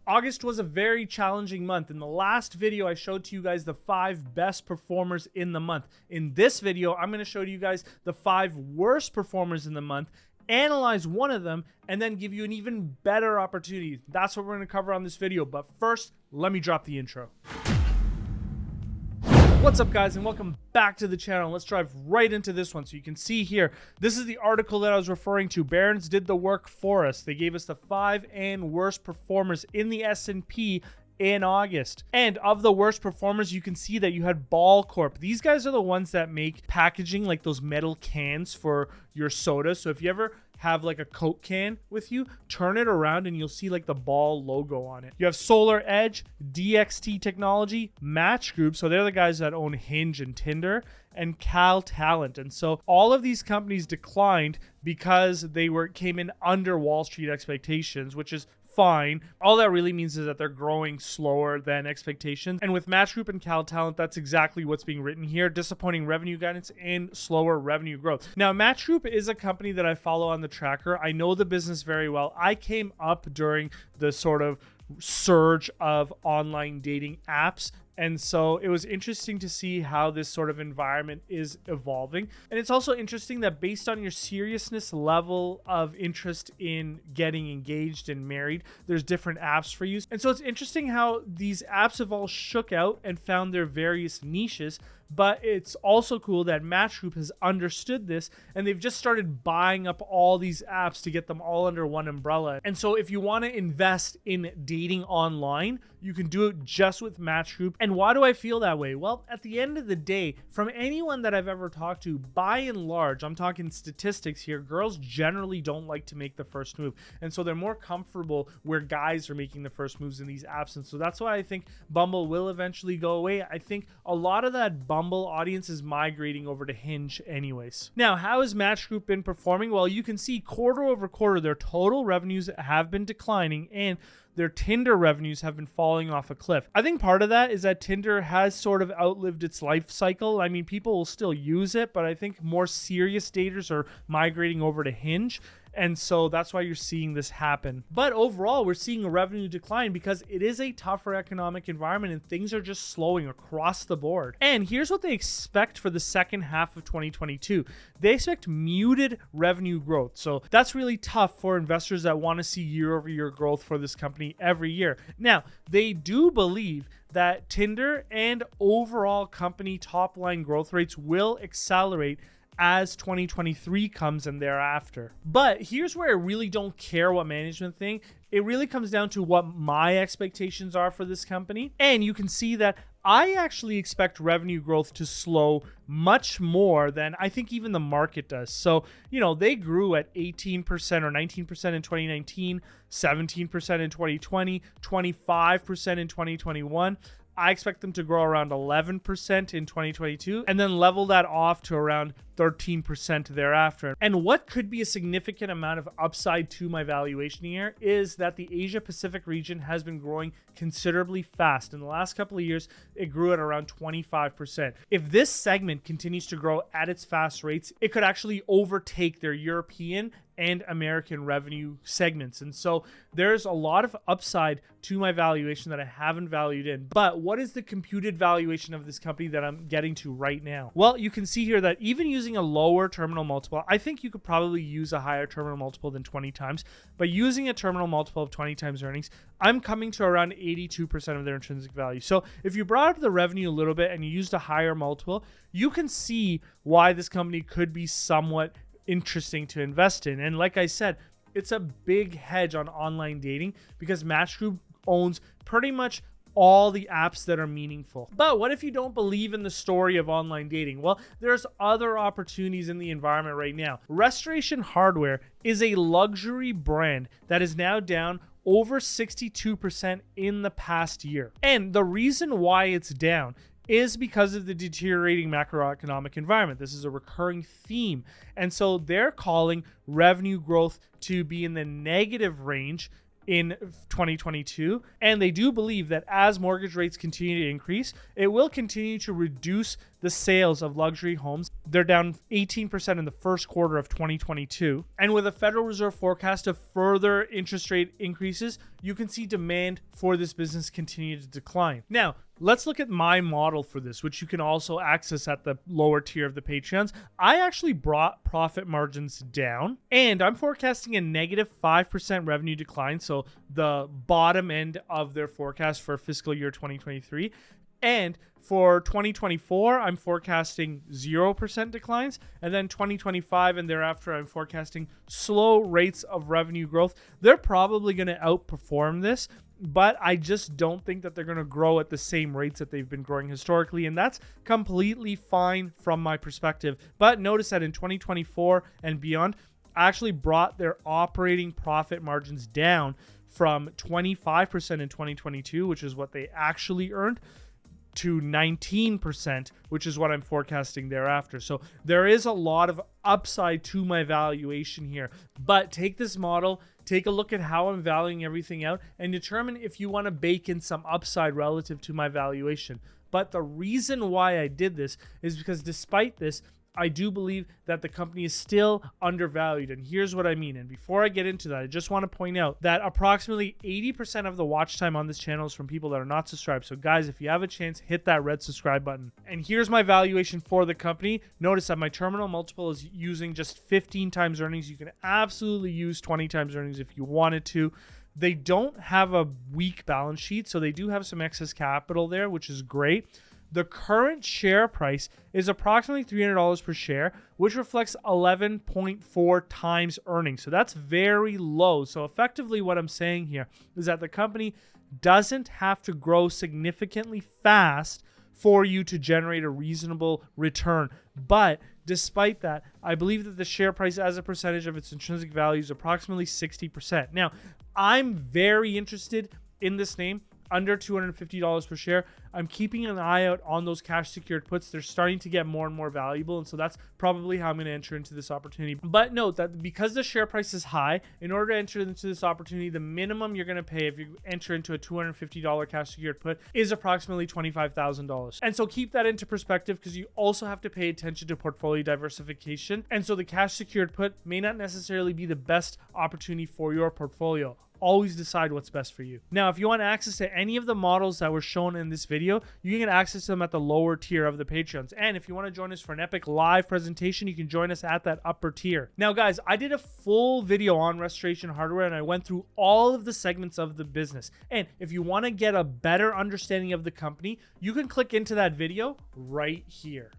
August was a very challenging month. In the last video, I showed to you guys the 5 best performers in the month. In this video, I'm going to show you guys the 5 worst performers in the month, analyze one of them, and then give you an even better opportunity. That's what we're going to cover on this video. But first, let me drop the intro. What's up, guys, and welcome back to the channel. Let's dive right into this one. So you can see here, this is the article that I was referring to. Barron's did the work for us. They gave us the 5 and worst performers in the S&P in August. And of the worst performers, you can see that you had Ball Corp. These guys are the ones that make packaging, like those metal cans for your soda. So if you ever have like a Coke can with you, turn it around and you'll see like the Ball logo on it. You have Solar Edge, DXT Technology, Match Group, so they're the guys that own Hinge and Tinder, and Cal Talent. And so all of these companies declined because they came in under Wall Street expectations, which is fine. All that really means is that they're growing slower than expectations. And with Match Group and Cal Talent, that's exactly what's being written here. Disappointing revenue guidance and slower revenue growth. Now, Match Group is a company that I follow on the tracker. I know the business very well. I came up during the sort of surge of online dating apps. And so it was interesting to see how this sort of environment is evolving. And it's also interesting that based on your seriousness level of interest in getting engaged and married, there's different apps for you. And so it's interesting how these apps have all shook out and found their various niches. But it's also cool that Match Group has understood this and they've just started buying up all these apps to get them all under one umbrella. And so if you want to invest in dating online, you can do it just with Match Group. And why do I feel that way? Well, at the end of the day, from anyone that I've ever talked to, by and large, I'm talking statistics here, girls generally don't like to make the first move. And so they're more comfortable where guys are making the first moves in these apps. And so that's why I think Bumble will eventually go away. I think a lot of that Bumble audience is migrating over to Hinge anyways. Now, how has Match Group been performing? Well, you can see quarter over quarter, their total revenues have been declining and their Tinder revenues have been falling off a cliff. I think part of that is that Tinder has sort of outlived its life cycle. I mean, people will still use it, but I think more serious daters are migrating over to Hinge. And so that's why you're seeing this happen. But overall, we're seeing a revenue decline because it is a tougher economic environment and things are just slowing across the board. And here's what they expect for the second half of 2022. They expect muted revenue growth. So that's really tough for investors that want to see year-over-year growth for this company every year. Now, they do believe that Tinder and overall company top-line growth rates will accelerate as 2023 comes and thereafter. But here's where I really don't care what management think. It really comes down to what my expectations are for this company. And you can see that I actually expect revenue growth to slow much more than I think even the market does. So, you know, they grew at 18% or 19% in 2019, 17% in 2020, 25% in 2021. I expect them to grow around 11% in 2022 and then level that off to around 13% thereafter. And what could be a significant amount of upside to my valuation here is that the Asia Pacific region has been growing considerably fast. In the last couple of years, it grew at around 25%. If this segment continues to grow at its fast rates, it could actually overtake their European and American revenue segments. And so there's a lot of upside to my valuation that I haven't valued in. But what is the computed valuation of this company that I'm getting to right now? Well, you can see here that even using a lower terminal multiple, I think you could probably use a higher terminal multiple than 20 times, but using a terminal multiple of 20 times earnings, I'm coming to around 82% of their intrinsic value. So if you brought up the revenue a little bit and you used a higher multiple, you can see why this company could be somewhat interesting to invest in. And like I said, it's a big hedge on online dating because Match Group owns pretty much all the apps that are meaningful. But what if you don't believe in the story of online dating? Well, there's other opportunities in the environment right now. Restoration Hardware is a luxury brand that is now down over 62% in the past year. And the reason why it's down is because of the deteriorating macroeconomic environment. This is a recurring theme. And so they're calling revenue growth to be in the negative range in 2022. And they do believe that as mortgage rates continue to increase, it will continue to reduce the sales of luxury homes. They're down 18% in the first quarter of 2022. And with a Federal Reserve forecast of further interest rate increases, you can see demand for this business continue to decline. Now, let's look at my model for this, which you can also access at the lower tier of the Patreons. I actually brought profit margins down, and I'm forecasting a negative 5% revenue decline, so the bottom end of their forecast for fiscal year 2023. And for 2024, I'm forecasting 0% declines. And then 2025 and thereafter, I'm forecasting slow rates of revenue growth. They're probably going to outperform this, but I just don't think that they're going to grow at the same rates that they've been growing historically. And that's completely fine from my perspective. But notice that in 2024 and beyond, I actually brought their operating profit margins down from 25% in 2022, which is what they actually earned, to 19%, which is what I'm forecasting thereafter. So there is a lot of upside to my valuation here. But take this model, take a look at how I'm valuing everything out, and determine if you want to bake in some upside relative to my valuation. But the reason why I did this is because despite this, I do believe that the company is still undervalued. And here's what I mean. And before I get into that, I just want to point out that approximately 80% of the watch time on this channel is from people that are not subscribed. So guys, if you have a chance, hit that red subscribe button. And here's my valuation for the company. Notice that my terminal multiple is using just 15 times earnings. You can absolutely use 20 times earnings if you wanted to. They don't have a weak balance sheet, so they do have some excess capital there, which is great. The current share price is approximately $300 per share, which reflects 11.4 times earnings. So that's very low. So effectively what I'm saying here is that the company doesn't have to grow significantly fast for you to generate a reasonable return. But despite that, I believe that the share price as a percentage of its intrinsic value is approximately 60%. Now, I'm very interested in this name. Under $250 per share. I'm keeping an eye out on those cash secured puts. They're starting to get more and more valuable, and so that's probably how I'm going to enter into this opportunity. But note that because the share price is high, in order to enter into this opportunity, the minimum you're going to pay if you enter into a $250 cash secured put is approximately $25,000. And so keep that into perspective, because you also have to pay attention to portfolio diversification. And so the cash secured put may not necessarily be the best opportunity for your portfolio. Always decide what's best for you. Now, if you want access to any of the models that were shown in this video, you can get access to them at the lower tier of the Patreons. And if you want to join us for an epic live presentation, you can join us at that upper tier. Now, guys, I did a full video on Restoration Hardware, and I went through all of the segments of the business. And if you want to get a better understanding of the company, you can click into that video right here.